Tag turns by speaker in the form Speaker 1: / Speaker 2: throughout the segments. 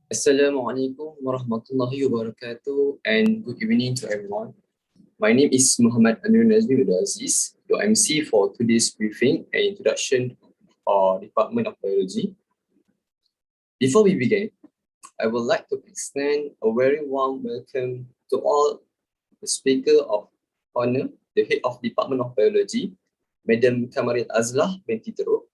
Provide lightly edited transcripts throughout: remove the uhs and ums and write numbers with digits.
Speaker 1: Assalamualaikum warahmatullahi wabarakatuh and good evening to everyone. My name is Muhammad Anur Nazmi Abdul Aziz, your MC for today's briefing and introduction for Department of Biology. Before we begin, I would like to extend a very warm welcome to all the speaker of honor, the head of Department of Biology, Madam Kamaril Azlah binti Teruk,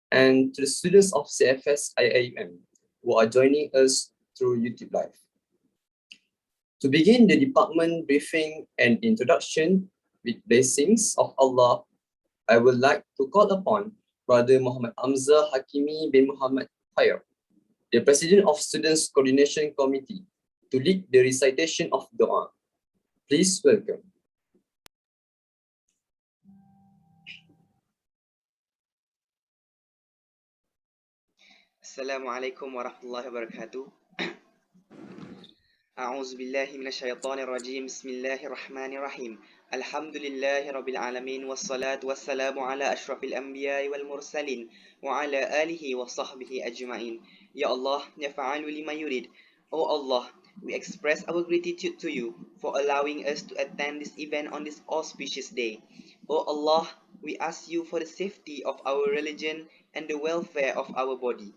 Speaker 1: and to the students of CFS IIM who are joining us through YouTube Live. To begin the department briefing and introduction with blessings of Allah, I would like to call upon Brother Muhammad Hamzah Hakimi bin Muhammad Khair, the President of Students Coordination Committee, to lead the recitation of Dua. Please welcome.
Speaker 2: Assalamualaikum warahmatullahi wabarakatuh. A'udzu billahi minasyaitonir rajim. Bismillahirrahmanirrahim. Alhamdulillahi rabbil alamin wassalatu wassalamu ala asyrafil anbiya'i wal mursalin wa ala alihi wa sahbihi ajma'in. Ya Allah, ya fa'alu lima yurid. Oh Allah, we express our gratitude to you for allowing us to attend this event on this auspicious day. Oh Allah, we ask you for the safety of our religion and the welfare of our body.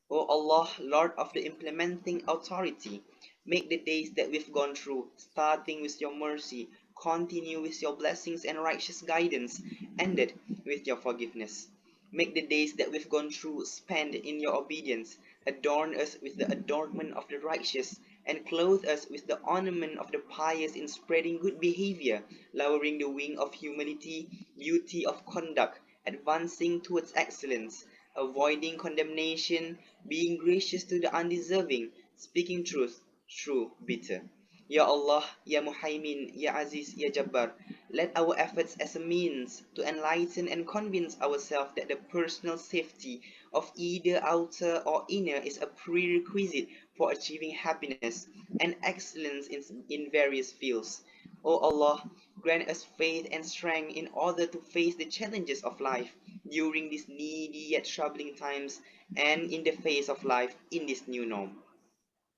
Speaker 2: O Allah, Lord of the implementing authority, make the days that we've gone through, starting with your mercy, continue with your blessings and righteous guidance, ended with your forgiveness. Make the days that we've gone through spent in your obedience, adorn us with the adornment of the righteous, and clothe us with the ornament of the pious in spreading good behavior, lowering the wing of humility, beauty of conduct, advancing towards excellence, avoiding condemnation, being gracious to the undeserving, speaking truth through bitter. Ya Allah, Ya Muhaimin, Ya Aziz, Ya Jabbar, let our efforts as a means to enlighten and convince ourselves that the personal safety of either outer or inner is a prerequisite for achieving happiness and excellence in various fields. O Allah, grant us faith and strength in order to face the challenges of life during these needy yet troubling times and in the face of life in this new norm.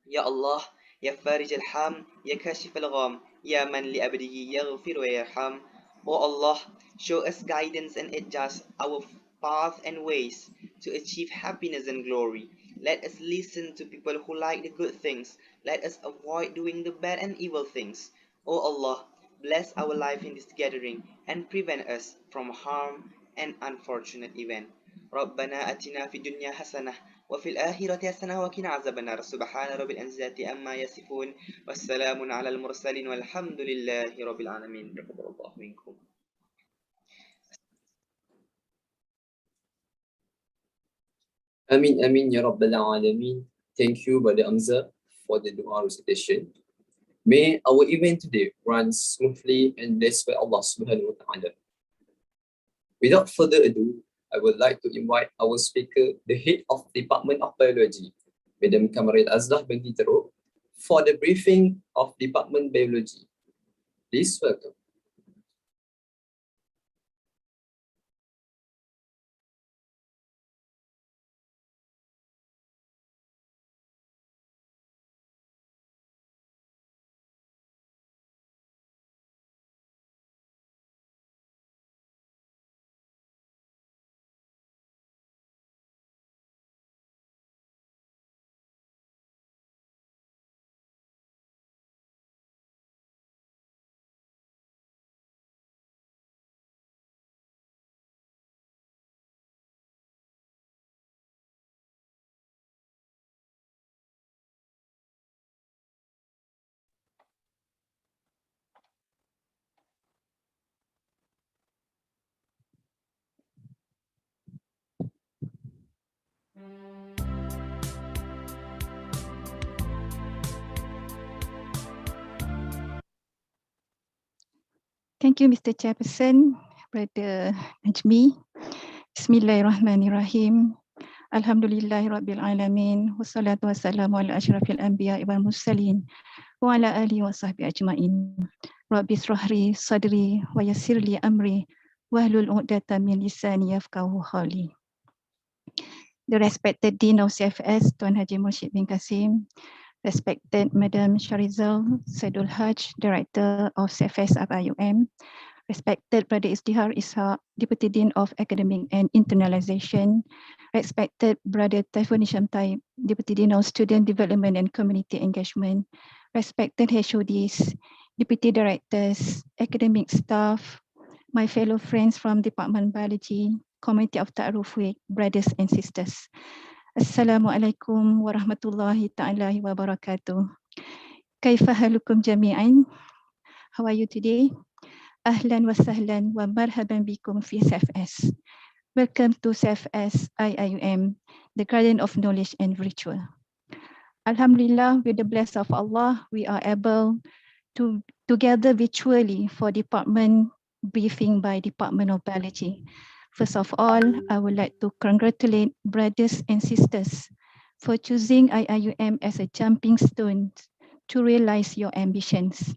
Speaker 2: Ya Allah, Ya Farij al-Ham, Ya Kashif al-Gham, Ya Man li abdihi yaghfir wa yarham. O Allah, show us guidance and adjust our path and ways to achieve happiness and glory. Let us listen to people who like the good things. Let us avoid doing the bad and evil things. O Allah, bless our life in this gathering and prevent us from harm and unfortunate event. ربنا أتنا في الدنيا حسنة وفي الآخرة حسنة وقنا عذاب النار سبحان رب العزة عما يصفون والسلام على المرسلين والحمد لله رب العالمين تقبل الله منكم.
Speaker 1: Amin, Amin, Ya Rabbal Alameen. Thank you, Brother Hamzah, for the dua recitation. May our event today run smoothly and blessed by Allah Subhanahu wa Ta'ala. Without further ado, I would like to invite our speaker, the head of Department of Biology, Madam Kamaril Azlah binti Teruk, for the briefing of Department Biology. Please welcome.
Speaker 3: Thank you, Mr. Chairperson, Brother Najmi. Bismillahirrahmanirrahim. Alhamdulillahirabbil alamin. Wassalatu wassalamu ala asyrafil anbiya'i wal mursalin wa ala alihi wa sahbihi ajmain. Rabbi israhli sadri wa yassirli amri wahlul 'uqdatam min lisani yafqahu qawli. the respected Dean of CFS, Tuan Haji Murshid bin Kasim, respected Madam Sharizal Saidul Haj, Director of CFS IUM, respected Brother Izdihar Ishaq, Deputy Dean of Academic and Internalization, respected Brother Taifun Isham Taib, Deputy Dean of Student Development and Community Engagement, respected HODs, Deputy Directors, academic staff, my fellow friends from Department Biology, Community of Ta'aruf Week, brothers and sisters. Assalamualaikum warahmatullahi ta'ala wabarakatuh. Kaifa halukum jami'an? How are you today? Ahlan wa sahlan wa marhaban bikum fi CFS. Welcome to CFS IIUM, the Garden of Knowledge and Virtual. Alhamdulillah, with the blessing of Allah, we are able to gather virtually for department briefing by Department of Biology. First of all, I would like to congratulate brothers and sisters for choosing IIUM as a jumping stone to realize your ambitions.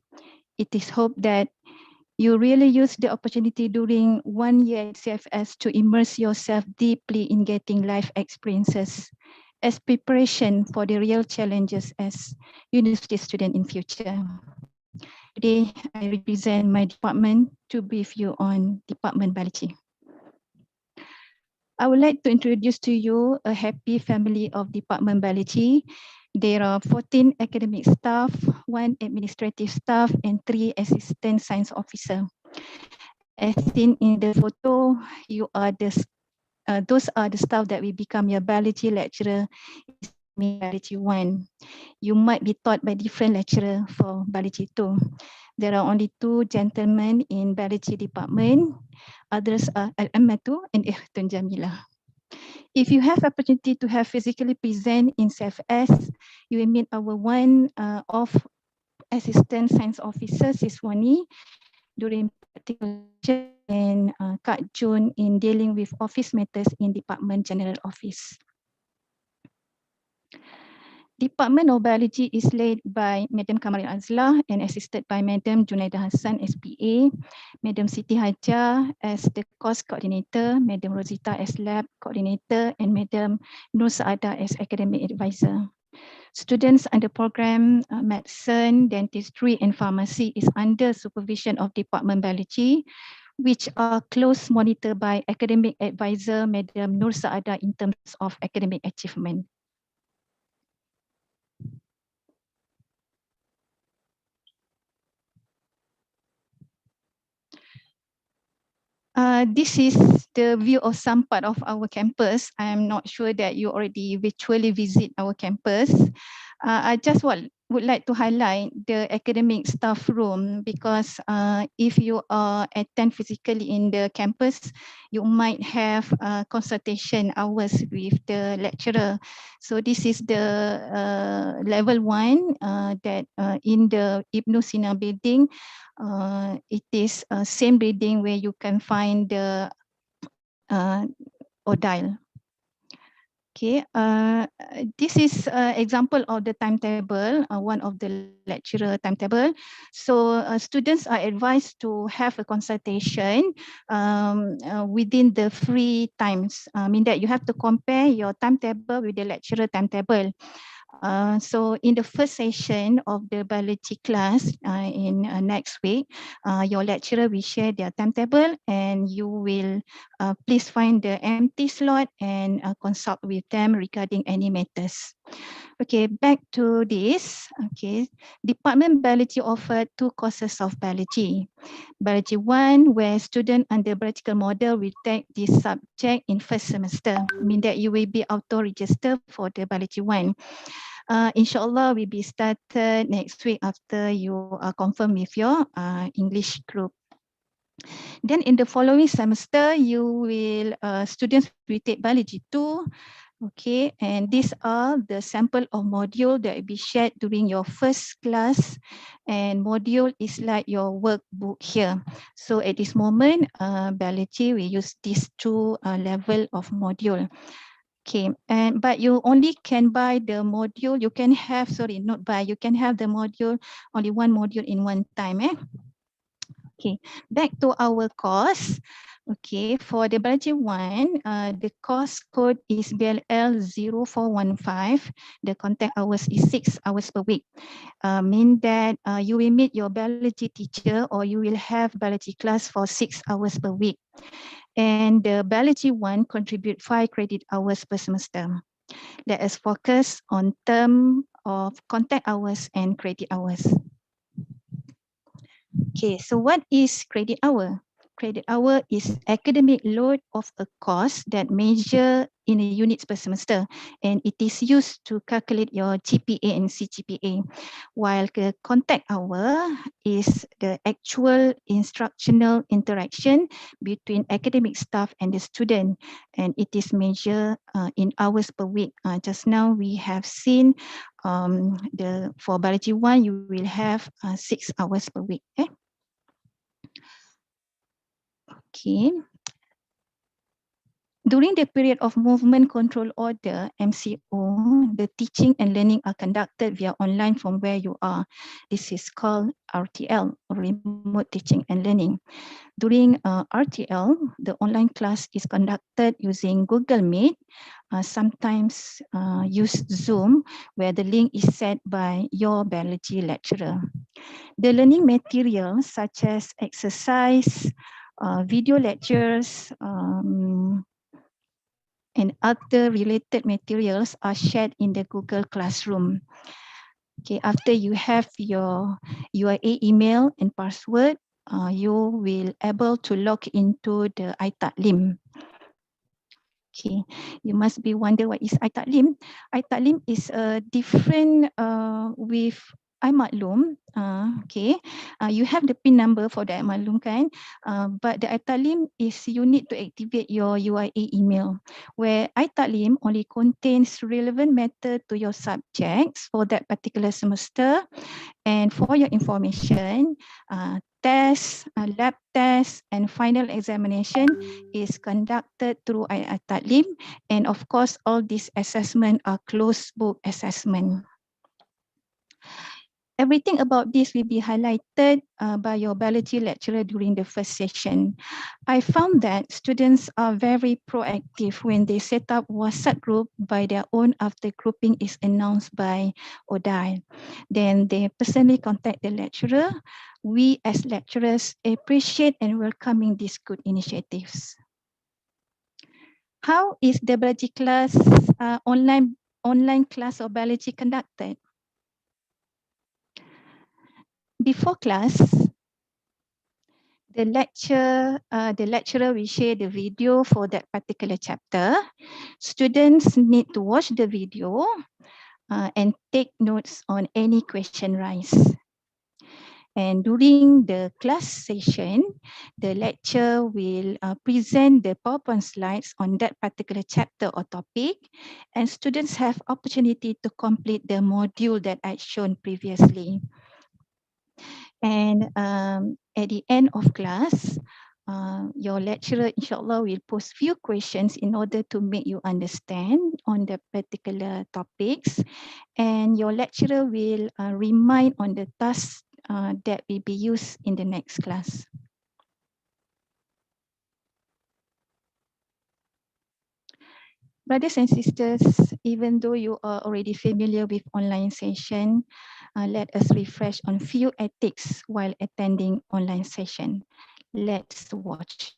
Speaker 3: It is hoped that you really use the opportunity during 1 year at CFS to immerse yourself deeply in getting life experiences as preparation for the real challenges as university student in future. Today, I represent my department to brief you on Department Biology. I would like to introduce to you a happy family of Department Biology. There are 14 academic staff, 1 administrative staff, and 3 assistant science officer. As seen in the photo, those are the staff that will become your biology lecturer in Biology 1. You might be taught by different lecturer for Biology 2. There are only 2 gentlemen in Biology department. Others are Al-Ammatu and Ikhtun Jamila. If you have opportunity to have physically present in CFS, you will meet our one of assistant science officer, Siswani, during practical and Kak Jun in dealing with office matters in Department General Office. Department of Biology is led by Madam Kamal Azlah and assisted by Madam Junaida Hassan, SPA, Madam Siti Hajar as the course coordinator, Madam Rosita as lab coordinator, and Madam Nur Saada as academic advisor. Students under program medicine, dentistry, and pharmacy is under supervision of Department Biology, which are close monitored by academic advisor, Madam Nur Saada, in terms of academic achievement. This is the view of some part of our campus. I am not sure that you already virtually visit our campus. I just would like to highlight the academic staff room because if you attend physically in the campus, you might have consultation hours with the lecturer. So this is the level 1 that in the Ibn Sina building. It is same building where you can find the Odile. Okay, this is example of the timetable, one of the lecturer timetable. So students are advised to have a consultation within the free times. Mean that you have to compare your timetable with the lecturer timetable. So in the first session of the biology class in next week, your lecturer will share their timetable and you will please find the empty slot and consult with them regarding any matters. Okay, back to this. Okay, Department Biology offered 2 courses of biology. Biology 1, where students under biological model will take this subject in first semester, mean that you will be auto-registered for the Biology 1. Inshallah, will be started next week after you are confirmed with your English group. Then in the following semester, you will students will take Biology 2. Okay, and these are the sample of module that will be shared during your first class, and module is like your workbook here. So at this moment, biology we use these 2 level of module. Okay, but you only can buy the module. You can have, sorry, not buy. You can have the module, only 1 module in one time. Okay, back to our course. Okay, for the biology 1, the course code is BLL 0415. The contact hours is 6 hours per week. Mean that you will meet your biology teacher or you will have biology class for 6 hours per week. And the biology 1 contribute 5 credit hours per semester. Let us focus on term of contact hours and credit hours. Okay, so what is credit hour? Credit hour is academic load of a course that measure in a units per semester, and it is used to calculate your GPA and CGPA, while the contact hour is the actual instructional interaction between academic staff and the student, and it is measured in hours per week. Just now we have seen for biology 1, you will have 6 hours per week. Okay. During the period of Movement Control Order, MCO, the teaching and learning are conducted via online from where you are. This is called RTL, Remote Teaching and Learning. During RTL, the online class is conducted using Google Meet, sometimes use Zoom, where the link is set by your biology lecturer. The learning materials such as exercise, video lectures, and other related materials are shared in the Google Classroom. Okay, after you have your UIA email and password, you will able to log into the iTaklim. Okay, you must be wonder what is iTaklim. iTaklim is a different with iMaklum. Okay, you have the PIN number for the iMaklum kan, but the iTaklim is you need to activate your UIA email, where iTaklim only contains relevant matter to your subjects for that particular semester. And for your information, tests, lab tests, and final examination is conducted through iTaklim, and of course all these assessments are closed book assessment. Everything about this will be highlighted by your biology lecturer during the first session. I found that students are very proactive when they set up WhatsApp group by their own after grouping is announced by ODAI. Then they personally contact the lecturer. We as lecturers appreciate and welcoming these good initiatives. How is the biology class online class of biology conducted? Before class, the lecturer will share the video for that particular chapter. Students need to watch the video and take notes on any question raised. And during the class session, the lecturer will present the PowerPoint slides on that particular chapter or topic, and students have opportunity to complete the module that I shown previously. And at the end of class, your lecturer, inshallah, will pose few questions in order to make you understand on the particular topics. And your lecturer will remind on the tasks that will be used in the next class. Brothers and sisters, even though you are already familiar with online session, let us refresh on few ethics while attending online session. Let's watch.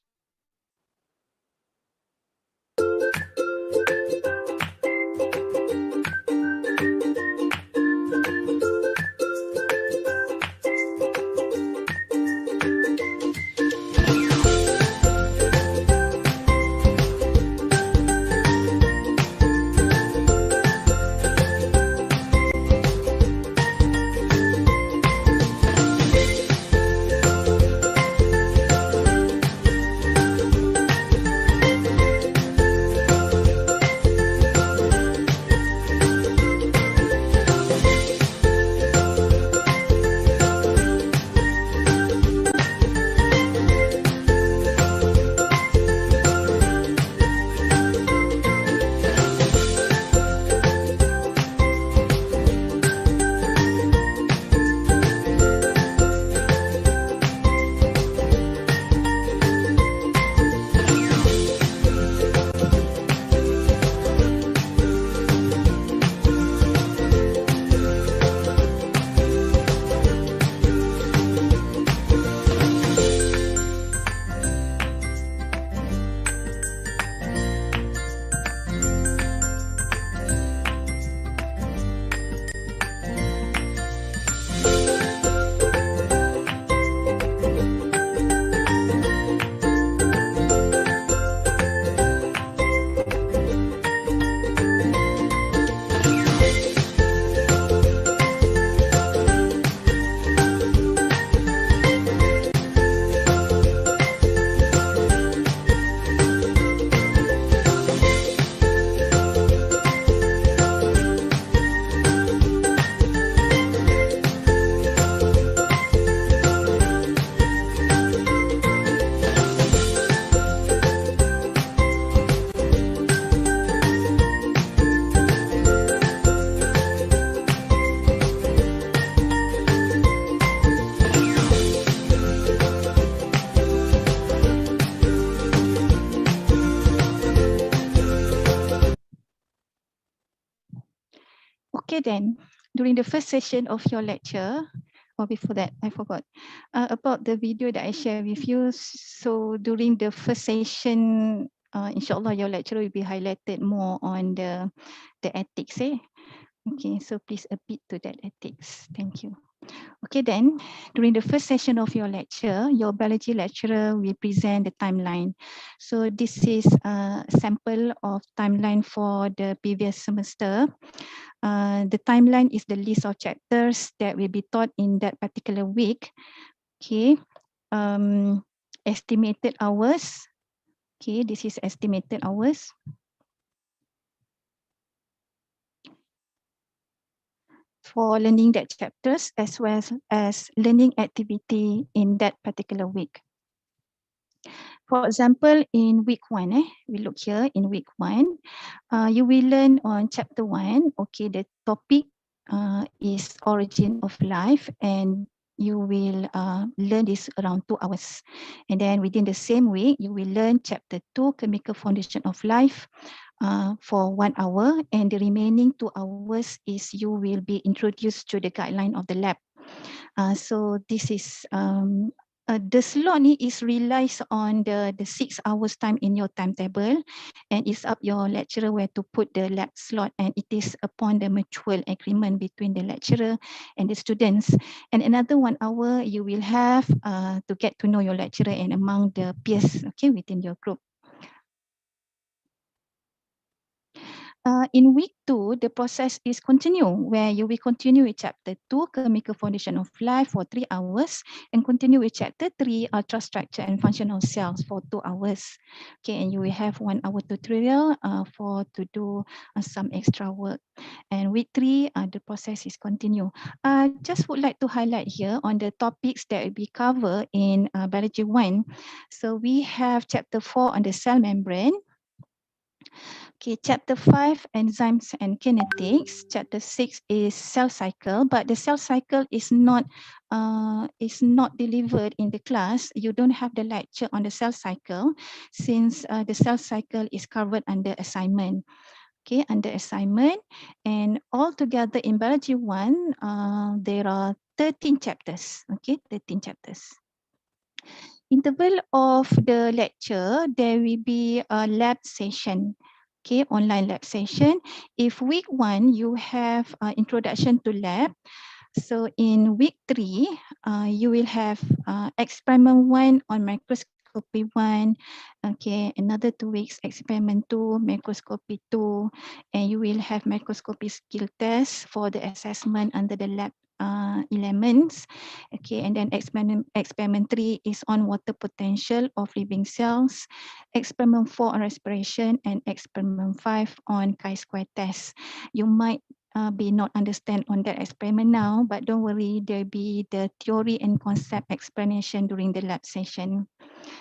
Speaker 3: Okay then, during the first session of your lecture, or before that, I forgot about the video that I shared with you. So during the first session, inshallah, your lecturer will be highlighted more on the ethics. Okay, so please repeat to that ethics. Thank you. Okay then, during the first session of your lecture, your biology lecturer will present the timeline. So this is a sample of timeline for the previous semester. The timeline is the list of chapters that will be taught in that particular week. Okay, estimated hours. Okay, this is estimated hours. For learning that chapters as well as learning activity in that particular week. For example, in week 1, we look here in week 1, you will learn on chapter 1, okay, the topic is origin of life, and you will learn this around 2 hours. And then within the same week, you will learn chapter 2, chemical foundation of life, for 1 hour, and the remaining 2 hours is you will be introduced to the guideline of the lab. So this is the slot is relies on the 6 hours time in your timetable, and it's up your lecturer where to put the lab slot, and it is upon the mutual agreement between the lecturer and the students. And another 1 hour you will have to get to know your lecturer and among the peers, okay, within your group. In week 2, the process is continue, where you will continue with chapter 2, chemical foundation of life, for 3 hours, and continue with chapter 3, ultrastructure and functional cells, for 2 hours. Okay, and you will have 1 hour tutorial for to do some extra work. And week 3, the process is continue. Just would like to highlight here on the topics that will be covered in biology 1. So we have chapter 4 on the cell membrane. Okay, chapter 5, enzymes and kinetics. Chapter 6 is cell cycle, but the cell cycle is not delivered in the class. You don't have the lecture on the cell cycle, since the cell cycle is covered under assignment. Okay, under assignment, and altogether in biology 1, there are 13 chapters. Okay, 13 chapters. Interval of the lecture, there will be a lab session. Okay, online lab session. If week 1 you have introduction to lab, so in week 3 you will have experiment 1 on microscopy 1. Okay, another 2 weeks experiment 2, microscopy 2, and you will have microscopy skill test for the assessment under the lab elements. Okay, and then experiment 3 is on water potential of living cells, experiment 4 on respiration, and experiment 5 on chi-square test. You might be not understand on that experiment now, but don't worry, there'll be the theory and concept explanation during the lab session.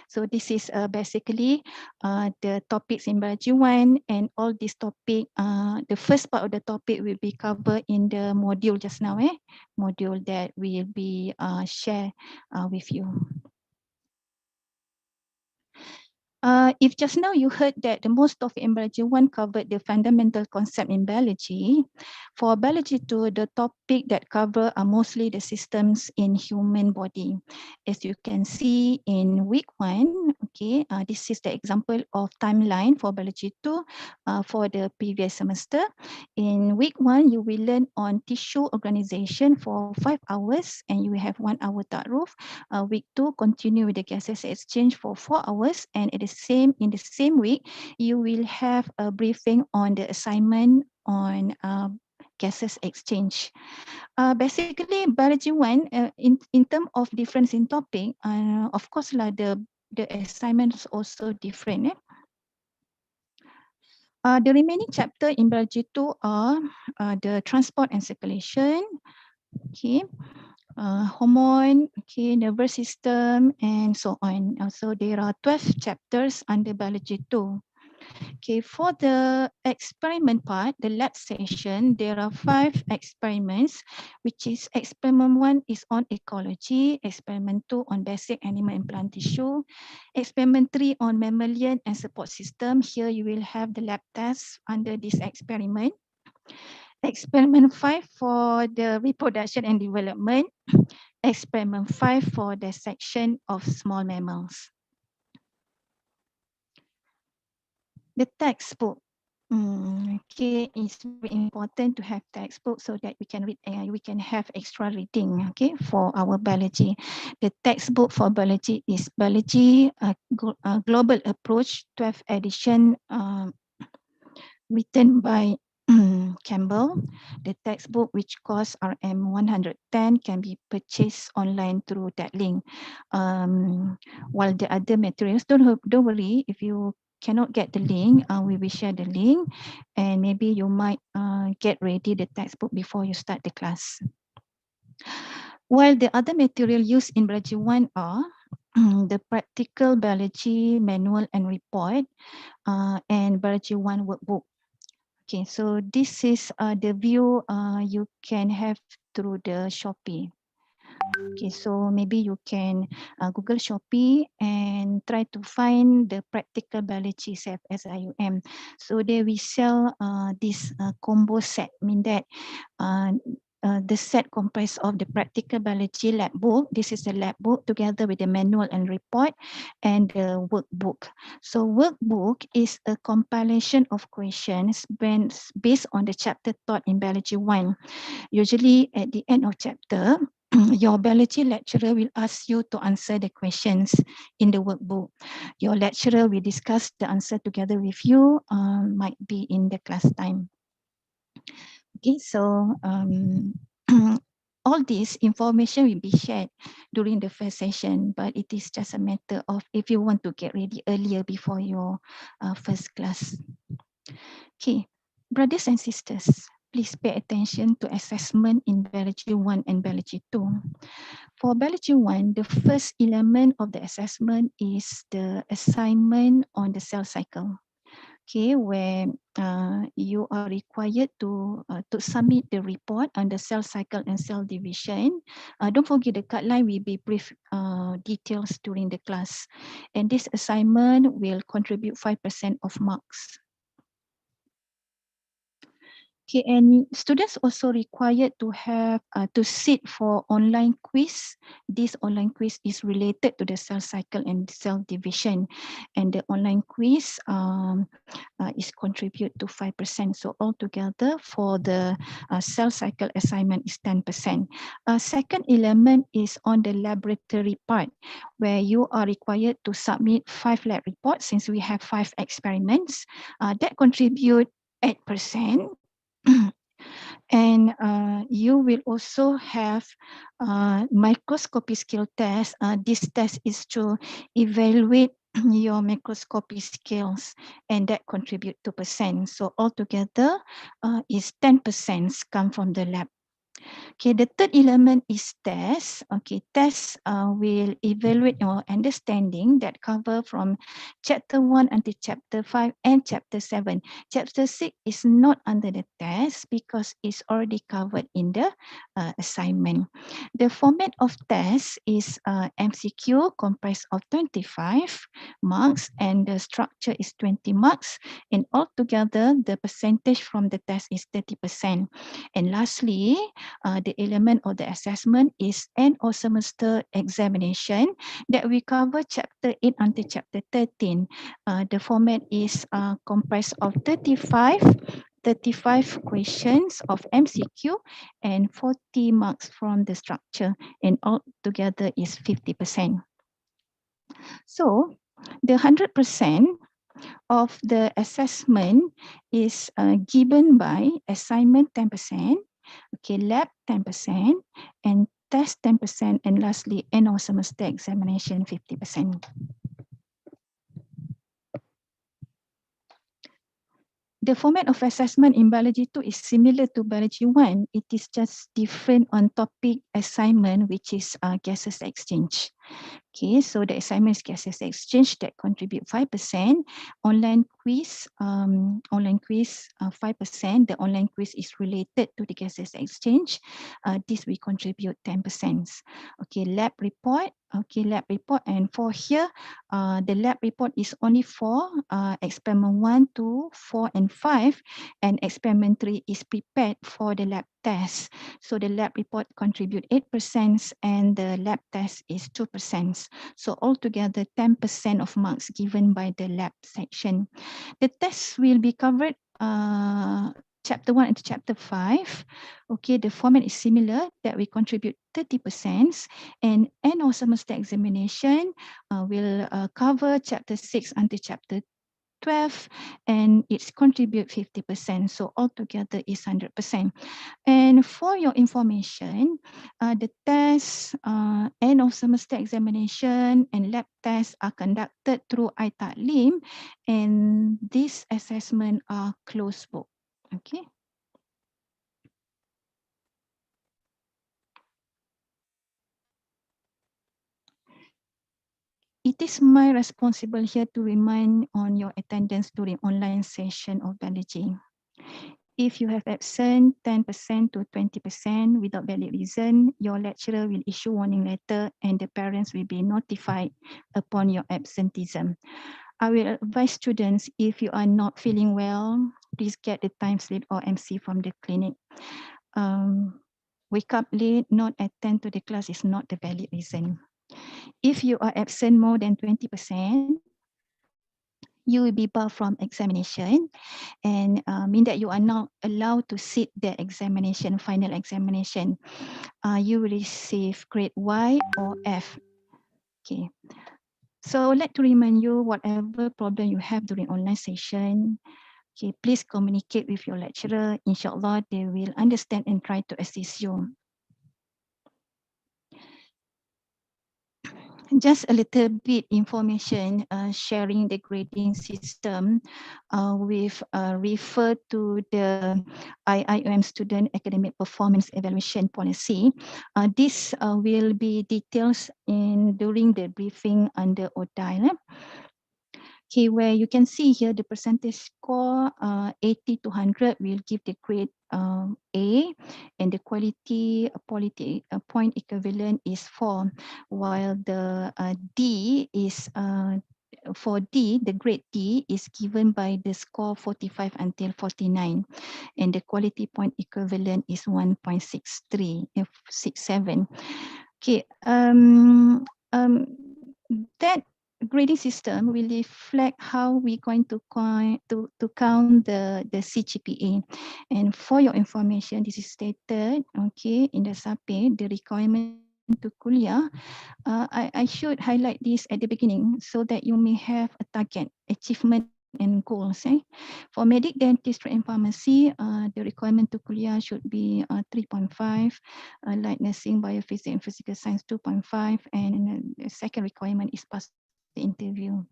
Speaker 3: So this is basically the topics in biology 1, and all this topic, the first part of the topic will be covered in the module just now, module that will be shared with you. If just now you heard that the most of in biology 1 covered the fundamental concept in biology, for biology 2, the topic that cover are mostly the systems in human body. As you can see in week 1, okay, this is the example of timeline for biology 2 for the previous semester. In week 1, you will learn on tissue organization for 5 hours, and you will have 1 hour ta'aruf. Week 2, continue with the gases exchange for 4 hours, and it is in the same week, you will have a briefing on the assignment on gases exchange. Basically, biology 1, in terms of difference in topic, of course, the assignments also different. The remaining chapter in biology 2 are the transport and circulation, okay, hormone, okay, nervous system, and so on. So there are 12 chapters under biology 2. Okay, for the experiment part, the lab session, there are 5 experiments, which is experiment 1 is on ecology, experiment 2 on basic animal and plant tissue, experiment 3 on mammalian and support system. Here you will have the lab tests under this experiment. Experiment 5 for the reproduction and development. Experiment 5 for the section of small mammals. The textbook. Okay, it's very important to have textbook so that we can read and we can have extra reading. Okay, for our biology, the textbook for biology is Biology Global Approach 12th edition, written by Campbell. The textbook, which costs RM 110, can be purchased online through that link. While the other materials, don't worry if you cannot get the link. We will share the link, and maybe you might get ready the textbook before you start the class. While the other material used in Biology 1 are the Practical Biology Manual and Report and Biology 1 Workbook. Okay, so this is the view you can have through the Shopee. Okay, so maybe you can Google Shopee and try to find the Practical Biology CFS IUM. So they will sell this combo set, mean that the set comprised of the Practical Biology lab book. This is the lab book together with the manual and report and the workbook. So workbook is a compilation of questions based on the chapter taught in Biology 1. Usually at the end of chapter, your biology lecturer will ask you to answer the questions in the workbook. Your lecturer will discuss the answer together with you, might be in the class time. Okay, so all this information will be shared during the first session, but it is just a matter of if you want to get ready earlier before your first class. Okay, brothers and sisters, please pay attention to assessment in Biology 1 and Biology 2. For Biology 1, the first element of the assessment is the assignment on the cell cycle. Okay, where you are required to submit the report on the cell cycle and cell division. Don't forget the guideline will be brief details during the class. And this assignment will contribute 5% of marks. Okay, and students also required to have to sit for online quiz. This online quiz is related to the cell cycle and cell division, and the online quiz is contribute to 5%. So altogether for the cell cycle assignment is 10%. Second element is on the laboratory part, where you are required to submit 5 lab reports since we have 5 experiments. That contribute 8%. And you will also have microscopy skill test. This test is to evaluate your microscopy skills, and that contribute 2%. So altogether is 10% come from the lab. Okay, the third element is test. Okay, test will evaluate your understanding that cover from chapter 1 until chapter 5 and chapter 7. Chapter 6 is not under the test because it's already covered in the assignment. The format of test is MCQ comprised of 25 marks, and the structure is 20 marks, and altogether the percentage from the test is 30%. And lastly, the element of the assessment is end of semester examination that we cover chapter 8 until chapter 13. The format is comprised of 35 questions of MCQ and 40 marks from the structure, and altogether is 50%. So the 100% of the assessment is given by assignment 10%, okay, lab 10%, and test 10%, and lastly, end of semester examination 50%. The format of assessment in Biology 2 is similar to Biology 1. It is just different on topic assignment, which is gases exchange. Okay, so the assignment is KSS Exchange that contribute 5%. Online quiz 5%. The online quiz is related to the KSS Exchange. This we contribute 10%. Okay, lab report. Okay, lab report, and for here, the lab report is only for experiment 1, 2, 4, and 5, and experiment 3 is prepared for the lab test. So the lab report contribute 8% and the lab test is 2%. So altogether 10% of marks given by the lab section. The test will be covered chapter 1 and chapter 5. Okay, the format is similar, that we contribute 30%, and end of semester examination will cover chapter 6 until chapter 12, and it's contribute 50%. So altogether is 100%. And for your information, the test, end of semester examination and lab tests are conducted through iTaklim, and these assessments are closed book. Okay. It is my responsibility here to remind on your attendance during online session of biology. If you have absent 10% to 20% without valid reason, your lecturer will issue warning letter and the parents will be notified upon your absenteeism. I will advise students, if you are not feeling well, please get the time slip or MC from the clinic. Wake up late, not attend to the class is not the valid reason. If you are absent more than 20%, you will be barred from examination, and mean that you are not allowed to sit the examination, final examination. You will receive grade Y or F. Okay. So I would like to remind you, whatever problem you have during online session, okay, please communicate with your lecturer. Inshallah, they will understand and try to assist you. Just a little bit information sharing the grading system with refer to the IIUM Student Academic Performance Evaluation Policy. This will be details during the briefing under ODAI. Okay, where you can see here the percentage score 80 to 100 will give the grade A, and the quality point equivalent is 4, while the D is for D, the grade D is given by the score 45 until 49, and the quality point equivalent is 1.63 67. Okay, that grading system will reflect how we're going to count the CGPA. And for your information, this is stated, okay, in the SAPE, the requirement to kuliah. I should highlight this at the beginning so that you may have a target, achievement and goals. For medic, dentistry and pharmacy, the requirement to kuliah should be 3.5, like nursing, biophysics and physical science 2.5, and the second requirement is pass the interview.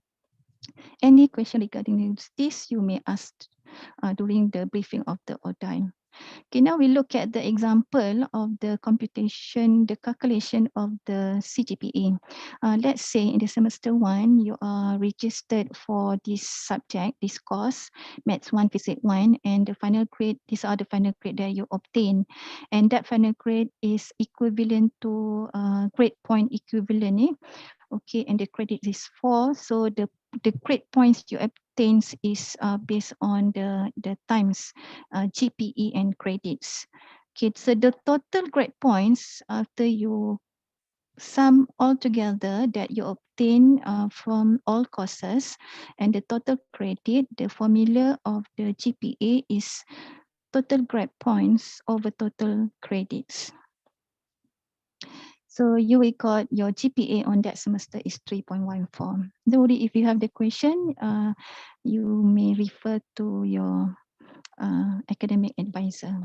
Speaker 3: Any question regarding this, you may ask during the briefing of the ODAI. Okay, now we look at the example of the computation, the calculation of the CGPA. Let's say in the semester 1, you are registered for this subject, this course, Maths 1, Physics 1, and the final grade, these are the final grade that you obtain. And that final grade is equivalent to grade point equivalent. Okay, and the credit is 4. So the grade points you obtain is based on the times GPE and credits. Okay, so the total grade points after you sum all together that you obtain from all courses and the total credit, the formula of the GPA is total grade points over total credits. So you will got your GPA on that semester is 3.14. Don't worry, if you have the question, you may refer to your academic advisor.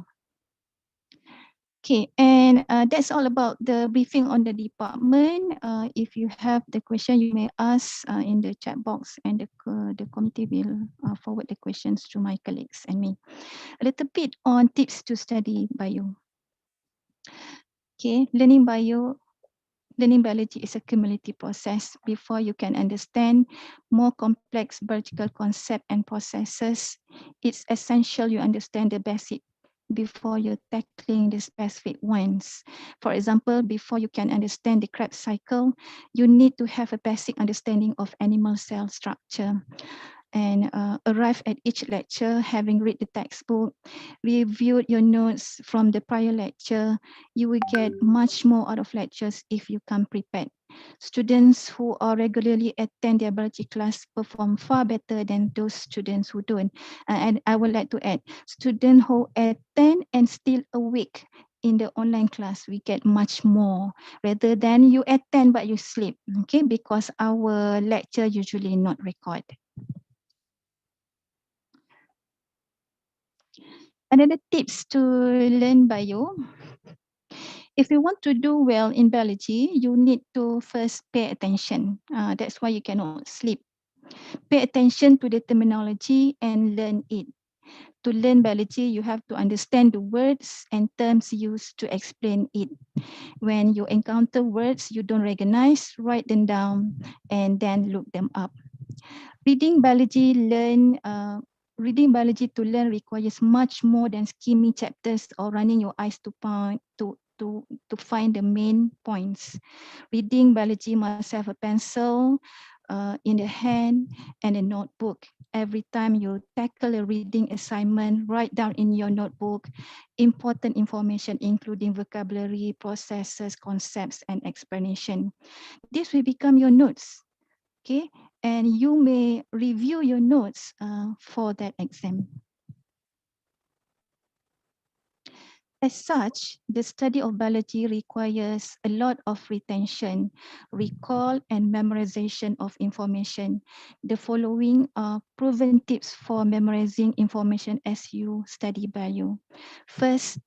Speaker 3: Okay, and that's all about the briefing on the department. If you have the question, you may ask in the chat box, and the committee will forward the questions to my colleagues and me. A little bit on tips to study bio. Okay, learning bio Learning biology is a cumulative process. Before you can understand more complex biological concepts and processes, it's essential you understand the basic before you're tackling the specific ones. For example, before you can understand the Krebs cycle, you need to have a basic understanding of animal cell structure. And arrive at each lecture having read the textbook, reviewed your notes from the prior lecture. You will get much more out of lectures if you come prepared. Students who are regularly attend their biology class perform far better than those students who don't. And I would like to add, students who attend and still awake in the online class, we get much more rather than you attend but you sleep, okay? Because our lecture usually not recorded. Another tips to learn bio. If you want to do well in biology, you need to first pay attention. That's why you cannot sleep. Pay attention to the terminology and learn it. To learn biology, you have to understand the words and terms used to explain it. When you encounter words you don't recognize, write them down and then look them up. Reading biology to learn requires much more than skimming chapters or running your eyes to find the main points. Reading biology must have a pencil in the hand and a notebook. Every time you tackle a reading assignment, write down in your notebook important information, including vocabulary, processes, concepts, and explanation. This will become your notes, okay? And you may review your notes for that exam. As such, the study of biology requires a lot of retention, recall, and memorization of information. The following are proven tips for memorizing information as you study bio. First,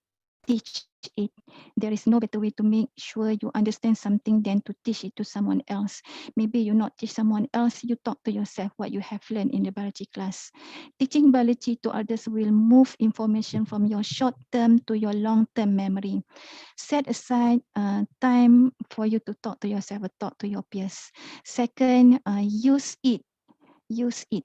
Speaker 3: teach it. There is no better way to make sure you understand something than to teach it to someone else. Maybe you not teach someone else, you talk to yourself what you have learned in the biology class. Teaching biology to others will move information from your short-term to your long-term memory. Set aside time for you to talk to yourself or talk to your peers. Second, use it. Use it.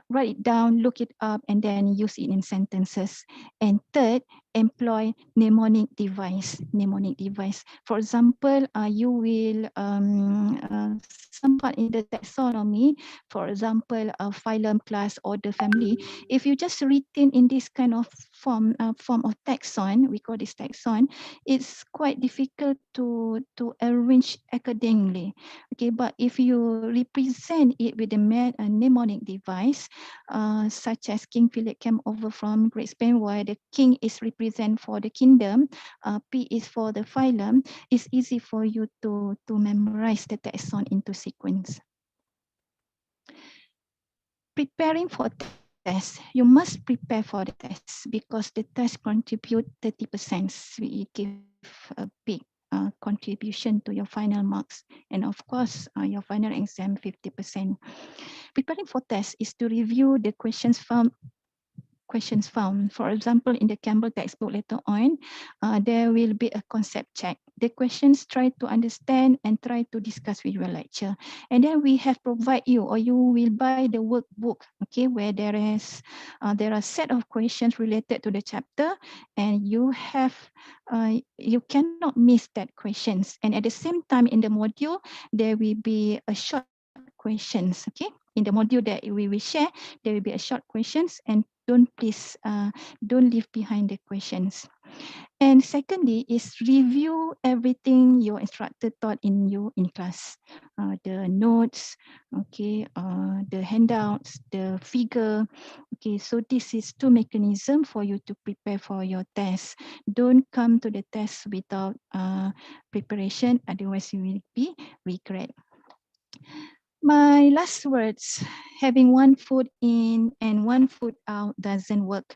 Speaker 3: Write it down, look it up, and then use it in sentences. And third, employ mnemonic device. Mnemonic device. For example, you will some part in the taxonomy, for example, a phylum, class, order, family. If you just written in this kind of form of taxon, we call this taxon, it's quite difficult to arrange academically. Okay, but if you represent it with a mnemonic device, such as King Philip came over from Great Spain, where the king is represent for the kingdom, P is for the phylum, it's easy for you to memorize the taxon into sequence. Preparing for test, you must prepare for the test because the test contribute 30%. We give a big contribution to your final marks, and of course your final exam 50%. Preparing for test is to review the questions found. For example, in the Campbell textbook later on, there will be a concept check. The questions try to understand and try to discuss with your lecture. And then we have provide you, or you will buy the workbook, okay, where there are a set of questions related to the chapter, and you cannot miss that questions. And at the same time in the module, there will be a short questions, okay? In the module that we will share, there will be a short questions, and don't leave behind the questions. And secondly is review everything your instructor taught in class, the notes, okay, the handouts, the figure. Okay, so this is two mechanisms for you to prepare for your test. Don't come to the test without preparation, otherwise you will be regret. My last words, having one foot in and one foot out doesn't work.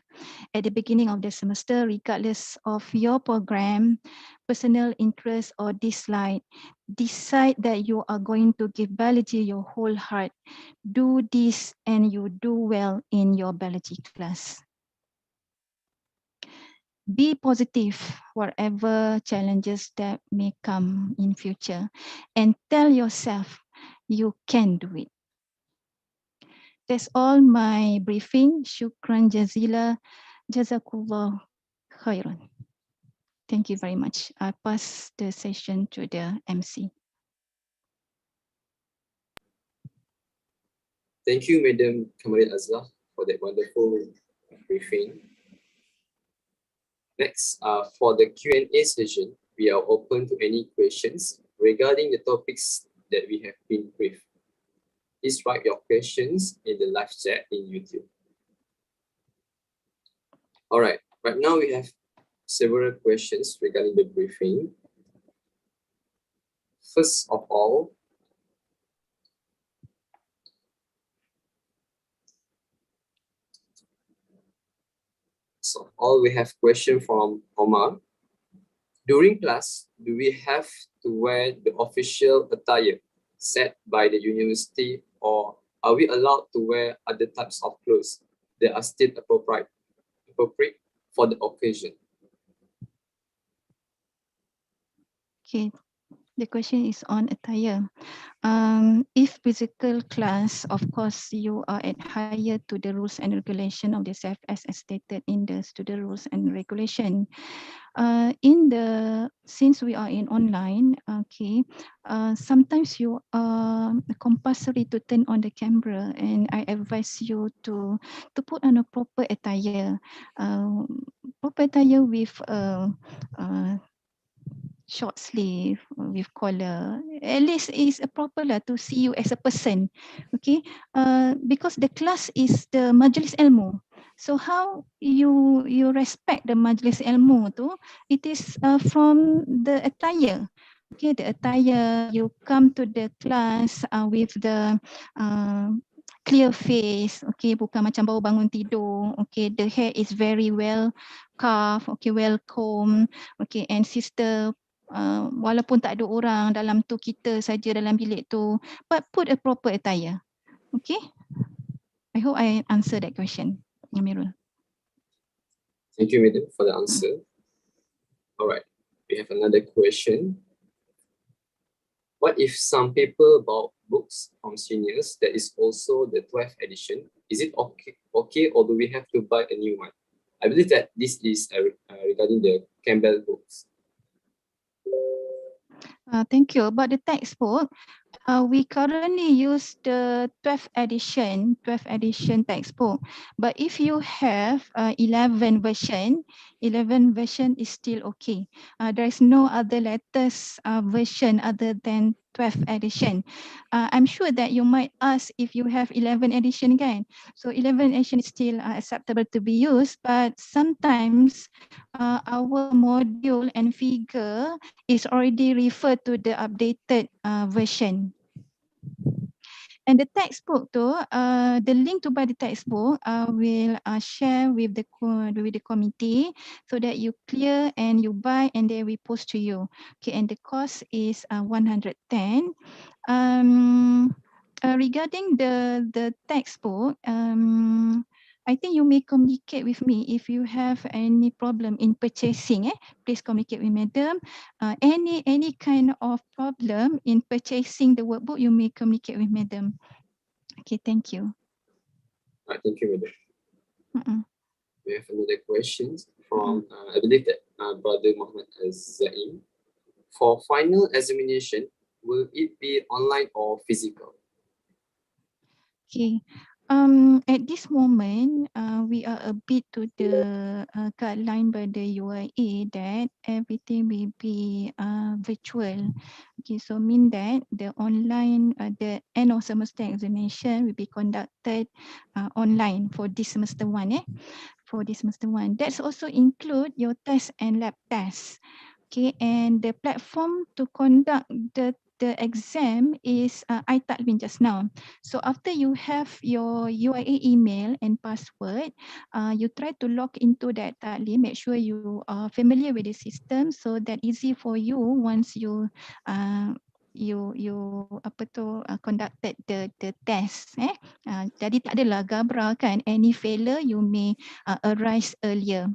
Speaker 3: At the beginning of the semester, regardless of your program, personal interest or dislike, decide that you are going to give biology your whole heart. Do this and you do well in your biology class. be positive whatever challenges that may come in future, and tell yourself you can do it. That's all my briefing. Shukran jazila. Jazakallah khairan. Thank you very much. I pass the session to the MC.
Speaker 1: Thank you, Madam Kamaril Azlah, for that wonderful briefing. Next, for the Q&A session, we are open to any questions regarding the topics that we have been briefed. Please write your questions in the live chat in YouTube. All right, right now we have several questions regarding the briefing. First of all, we have question from Omar. During class, do we have to wear the official attire set by the university, or are we allowed to wear other types of clothes that are still appropriate for the occasion?
Speaker 3: Okay, the question is on attire. If physical class, of course, you are adhere to the rules and regulation of the CFS as stated in the student rules and regulation. Since we are in online, okay, sometimes you are compulsory to turn on the camera, and I advise you to put on a proper attire, with short sleeve with collar. At least it's a proper to see you as a person, okay? Because the class is the majlis ilmu. So how you respect the majlis ilmu tu? It is from the attire. Okay, the attire, you come to the class with the clear face, okay, bukan macam baru bangun tidur, okay, the hair is very well carved, okay, well combed, okay, and sister, walaupun tak ada orang dalam tu, kita saja dalam bilik tu, but put a proper attire, okay. I hope I answer that question, Amirul.
Speaker 1: Thank you, Madam, for the answer. All right, we have another question. What if some people bought books from seniors that is also the 12th edition? Is it okay, or do we have to buy a new one? I believe that this is regarding the Campbell books.
Speaker 3: Thank you. About the textbook, we currently use the 12th edition textbook. But if you have 11 version is still okay. There is no other latest version other than 12th edition. I'm sure that you might ask if you have 11 edition again. So 11 edition is still acceptable to be used, but sometimes our module and figure is already referred to the updated version. And the textbook too, the link to buy the textbook, I will share with the committee so that you clear and you buy, and then we post to you. Okay, and the cost is 110. Regarding the textbook, I think you may communicate with me if you have any problem in purchasing. Please communicate with Madam. Any kind of problem in purchasing the workbook, you may communicate with Madam. Okay, thank you.
Speaker 1: Thank you, Madam. We have another question from, I believe that Brother Muhammad Zaim. For final examination, will it be online or physical?
Speaker 3: Okay. At this moment, we are a bit to the guideline by the UIA that everything will be virtual. Okay, so mean that the online, the end of semester examination will be conducted online for this semester one. For this semester one, that's also include your test and lab test. Okay, and the platform to conduct the exam is iTaklim just now. So after you have your UIA email and password, you try to log into that Taklim. Make sure you are familiar with the system so that easy for you once you conducted the test. Jadi tak adalah gabra kan. Any failure you may arise earlier.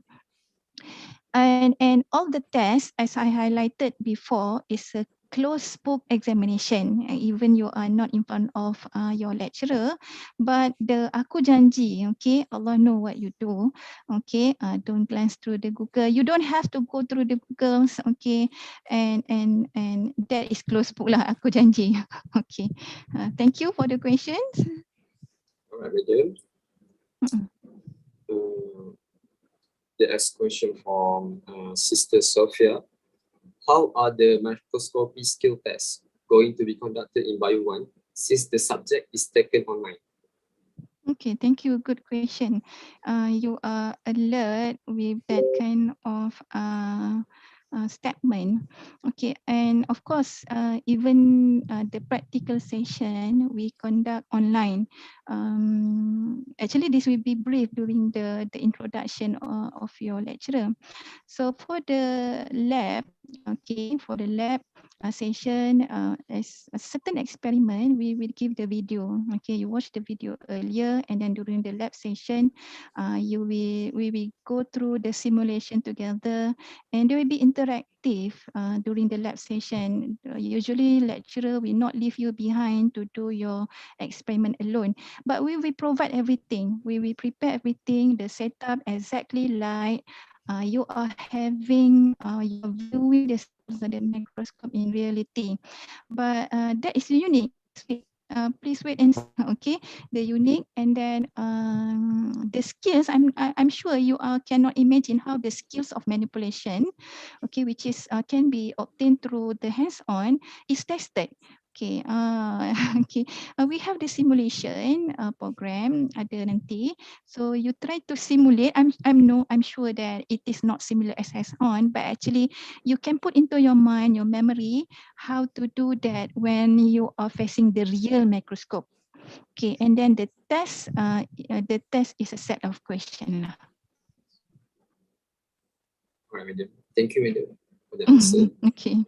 Speaker 3: And all the tests, as I highlighted before, is a closed book examination. Even you are not in front of your lecturer, but the aku janji, okay, Allah know what you do, okay. Don't glance through the Google. You don't have to go through the Googles, okay. And that is closed book lah, aku janji. Okay. Thank you for the questions.
Speaker 1: All right, madam.
Speaker 3: Mm-mm.
Speaker 1: The next question from Sister Sophia. How are the microscopy skill tests going to be conducted in Bio 1 since the subject is taken online?
Speaker 3: Okay, thank you. Good question. You are alert with that kind of statement. Okay, and of course, even the practical session we conduct online. Actually, this will be brief during the introduction of your lecturer. So for the lab, okay, for the lab session, as a certain experiment, we will give the video. Okay, you watch the video earlier, and then during the lab session, we will go through the simulation together, and there will be interactive during the lab session. Usually, lecturer will not leave you behind to do your experiment alone, but we will provide everything. We will prepare everything, the setup exactly like you are having you're viewing the cells of the microscope in reality, but that is unique. Please wait and see, okay, the unique. And then the skills, I'm sure you cannot imagine how the skills of manipulation, okay, which is can be obtained through the hands-on, is tested. Okay, okay. We have the simulation program ada nanti. So you try to simulate. I'm sure that it is not similar as hands-on, but actually you can put into your mind, your memory, how to do that when you are facing the real microscope. Okay, and then the test is a set of questions.
Speaker 1: All right, madam. Thank you, madam, for the answer.
Speaker 3: Okay.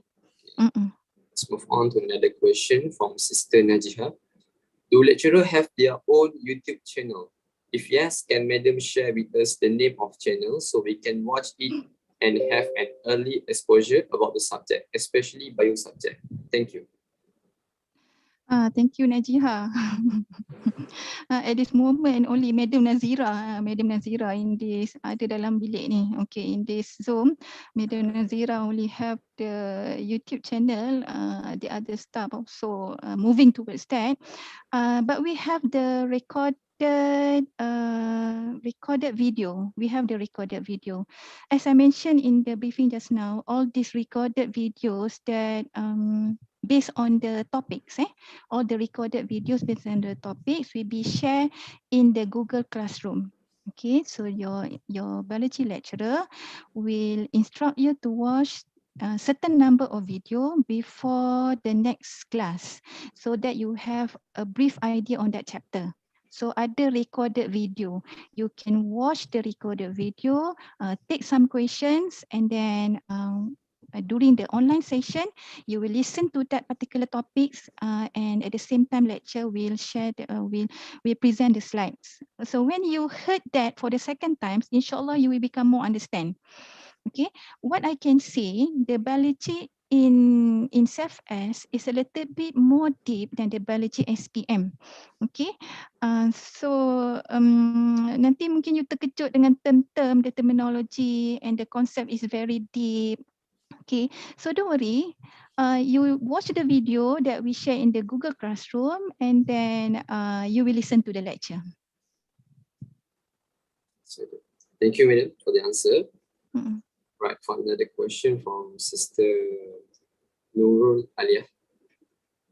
Speaker 1: Let's move on to another question from Sister Najiha. Do lecturers have their own YouTube channel? If yes, can madam share with us the name of channel so we can watch it and have an early exposure about the subject, especially bio subject? Thank you.
Speaker 3: Thank you, Najiha. At this moment, only Madam Nazira in this ada dalam bilik ni. Okay, in this Zoom, Madam Nazira only have the YouTube channel. The other staff also moving towards that. But we have the recorded video. We have the recorded video. As I mentioned in the briefing just now, all these recorded videos that based on the topics, all the recorded videos based on the topics will be shared in the Google Classroom. Okay, so your biology lecturer will instruct you to watch a certain number of video before the next class, so that you have a brief idea on that chapter. So ada recorded video. You can watch the recorded video, take some questions, and then during the online session, you will listen to that particular topics, and at the same time, lecture will share, will present the slides. So when you heard that for the second time, inshallah, you will become more understand. Okay, what I can say, the biology in CEFS is a little bit more deep than the biology SPM. Okay, so nanti mungkin you terkejut dengan term-term, the terminology and the concept is very deep. Okay, so don't worry. You watch the video that we share in the Google Classroom, and then you will listen to the lecture.
Speaker 1: Thank you, madam, for the answer.
Speaker 3: Mm-mm.
Speaker 1: Right, for another question from Sister Nurul Aliyah.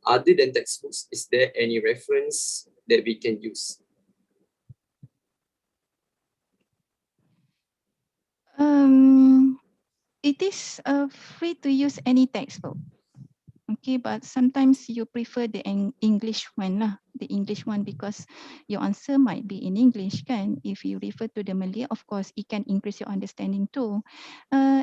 Speaker 1: Other than textbooks, is there any reference that we can use?
Speaker 3: It is free to use any textbook. Okay, but sometimes you prefer the English one lah, the English one, because your answer might be in English kan. If you refer to the Malay, of course, it can increase your understanding too.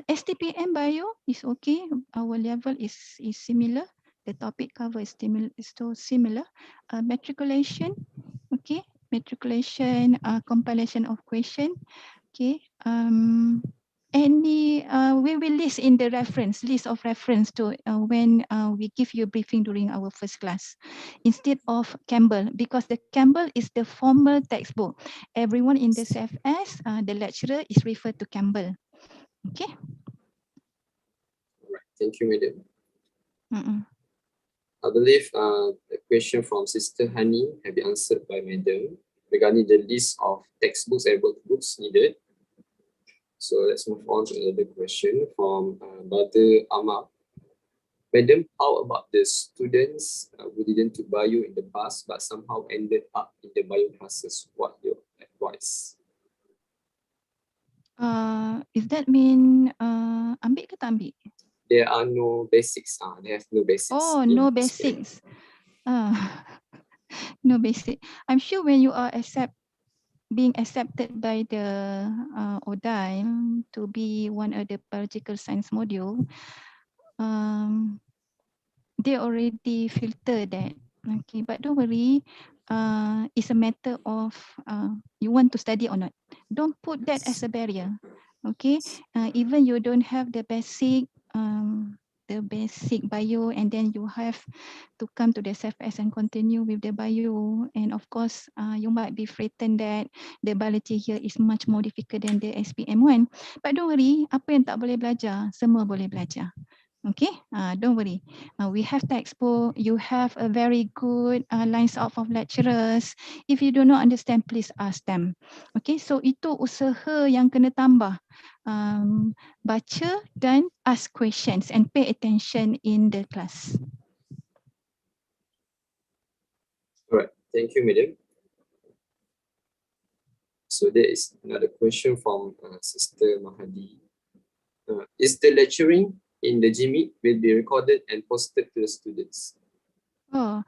Speaker 3: STPM bio is okay. Our level is similar. The topic cover is still similar. Matriculation, okay. Matriculation, compilation of question, okay. any, we will list in the list of reference to when we give you a briefing during our first class, instead of Campbell, because the Campbell is the formal textbook. Everyone in the CFS, the lecturer is referred to Campbell. Okay.
Speaker 1: All right. Thank you, madam.
Speaker 3: Mm-mm.
Speaker 1: I believe the question from Sister Hani have been answered by madam regarding the list of textbooks and workbooks needed. So let's move on to another question from Brother Amar. Madam, how about the students who didn't took bio in the past but somehow ended up in the bio classes? What your advice?
Speaker 3: Is that mean ambil ke tak ambil?
Speaker 1: There are no basics. They have no basics.
Speaker 3: Oh,
Speaker 1: in
Speaker 3: no
Speaker 1: SPM.
Speaker 3: basics. No basic. I'm sure when you are being accepted by the ODAI to be one of the biological science module, they already filter that. Okay, but don't worry. It's a matter of you want to study or not. Don't put that as a barrier. Okay, even you don't have the basic bio, and then you have to come to the CFS and continue with the bio. And of course, you might be frightened that the biology here is much more difficult than the SPM1. But don't worry, apa yang tak boleh belajar, semua boleh belajar. Okay, don't worry. We have textbook. You have a very good lines of lecturers. If you do not understand, please ask them. Okay, so itu usaha yang kena tambah. Baca dan ask questions and pay attention in the class.
Speaker 1: All right, thank you, madam. So there is another question from Sister Mahadi. Is the lecturing in the GME will be recorded and posted to the students?
Speaker 3: Oh,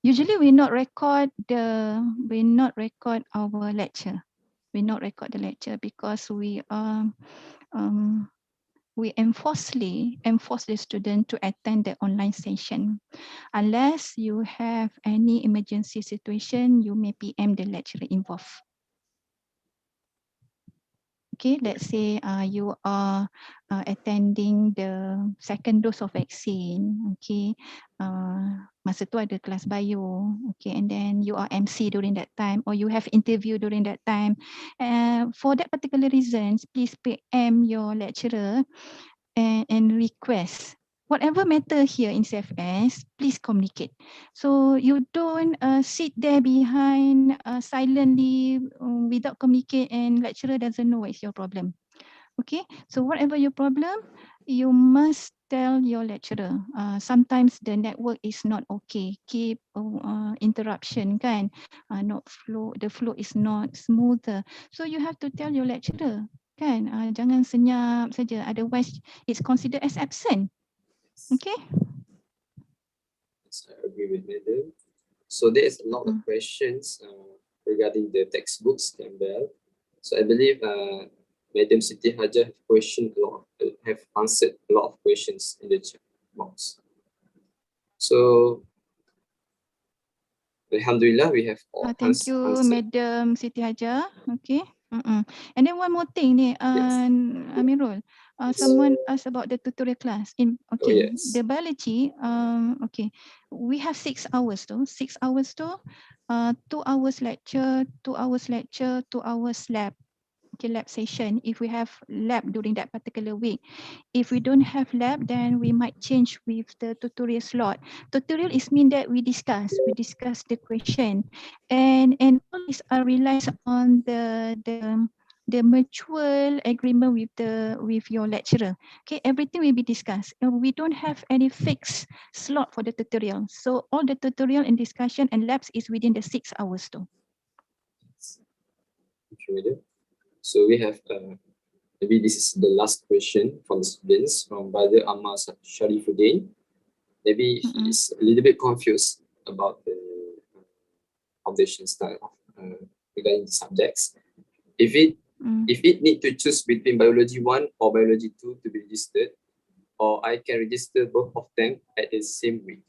Speaker 3: usually we not record our lecture. We not record the lecture because we enforce the student to attend the online session. Unless you have any emergency situation, you may PM the lecturer involved. Okay, let's say you are attending the second dose of vaccine. Okay, masa tu ada kelas bio. Okay, and then you are MC during that time, or you have interview during that time. For that particular reasons, please PM your lecturer and request. Whatever matter here in CFS, please communicate. So you don't sit there behind silently without communicate, and lecturer doesn't know what is your problem. Okay, so whatever your problem, you must tell your lecturer. Sometimes the network is not okay, keep interruption kan, not flow, the flow is not smoother. So you have to tell your lecturer kan, jangan senyap saja, otherwise it's considered as absent. Okay.
Speaker 1: Yes, I agree with madam. So there is a lot of questions regarding the textbooks, Campbell. So I believe Madam Siti Hajar have answered a lot of questions in the chat box. So Alhamdulillah, we have all
Speaker 3: Thank you,
Speaker 1: answered.
Speaker 3: Madam Siti Hajar. Okay. And then one more thing ni, Amirul. Someone asked about the tutorial class. Okay,
Speaker 1: yes.
Speaker 3: the biology. Okay, we have 6 hours though. 6 hours though. 2 hours lecture, 2 hours lecture, 2 hours lab. Okay, lab session. If we have lab during that particular week. If we don't have lab, then we might change with the tutorial slot. Tutorial is mean that we discuss the question, and all these are relies on the mutual agreement with your lecturer. Okay, everything will be discussed. We don't have any fixed slot for the tutorial, so all the tutorial and discussion and labs is within the 6 hours though.
Speaker 1: Thank you, madam. So we have maybe this is the last question from the students from Brother Ammar Sharifuddin. Maybe he is a little bit confused about the foundation style regarding the subjects. If it need to choose between biology 1 or biology 2 to be registered, or I can register both of them at the same week.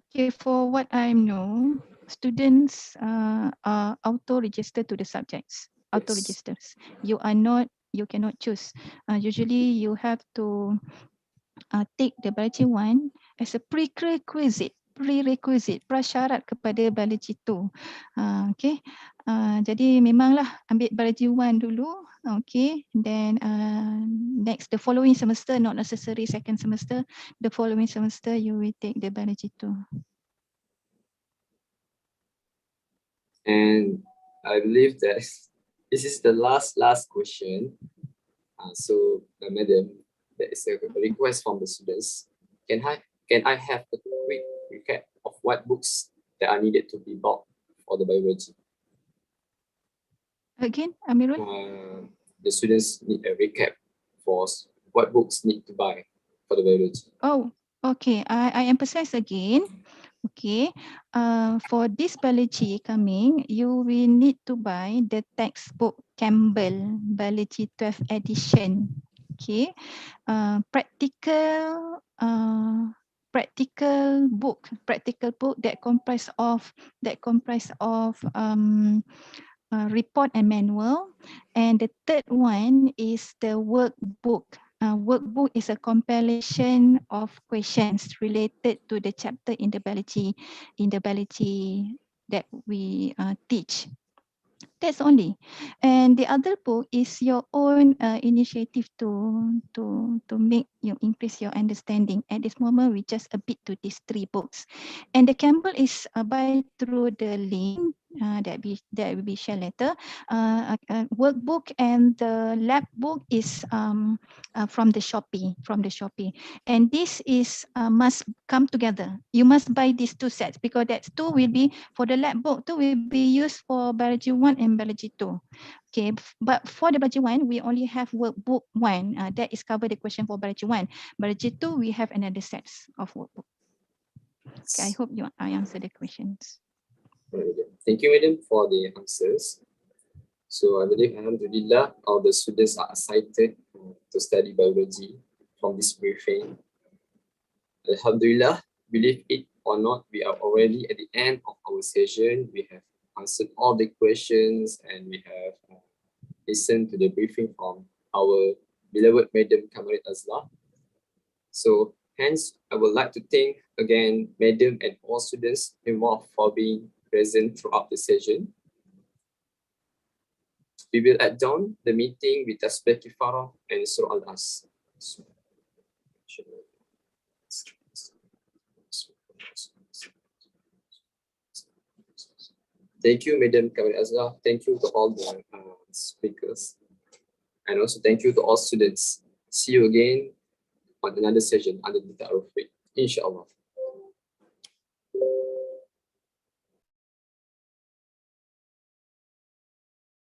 Speaker 3: Okay, for what I know, students are auto-registered to the subjects. auto
Speaker 1: Yes.
Speaker 3: registers. You cannot choose. Usually you have to take the biology 1 as a prerequisite, prasyarat kepada biology 2. Okay. Jadi memanglah ambil biology 1 dulu. Okay. Then next, the following semester, not necessary second semester, the following semester you will take the biology 2.
Speaker 1: And I believe that this is the last question. So, Madam, there is a request from the students. Can I have a quick recap of what books that are needed to be bought for the biology?
Speaker 3: Again, Amirul?
Speaker 1: The students need a recap for what books need to buy for the biology.
Speaker 3: Oh, okay. I emphasize again. Okay, for this biology coming, you will need to buy the textbook Campbell Biology 12 edition. Okay, practical book that comprise of report and manual, and the third one is the workbook. Workbook is a compilation of questions related to the chapter in the biology that we teach. That's only. And the other book is your own initiative to make you increase your understanding. At this moment, we just a bit to these 3 books, and the Campbell is buy through the link that will be shared later. Workbook and the lab book is from the Shopee. And this is must come together. You must buy these 2 sets because that 2 will be for the lab book. 2 will be used for biology 1 and biology 2. Okay, but for the biology 1, we only have workbook 1. That is cover the question for biology 1. Biology 2, we have another sets of workbook. Okay, I hope I answered the questions.
Speaker 1: Thank you, Madam, for the answers. So I believe, alhamdulillah, all the students are excited to study biology from this briefing. Alhamdulillah, believe it or not, we are already at the end of our session. We have answered all the questions and we have listened to the briefing from our beloved Madam Kamarit Azlah. So hence, I would like to thank again Madam and all students involved for being present throughout the session. We will adjourn the meeting with Tasbih Kifarah and Surah Al-As. Thank you, Madam Kamarit Azlah. Thank you to all the speakers. And also thank you to all students. See you again on another session under the Ta'aruf Week, inshallah.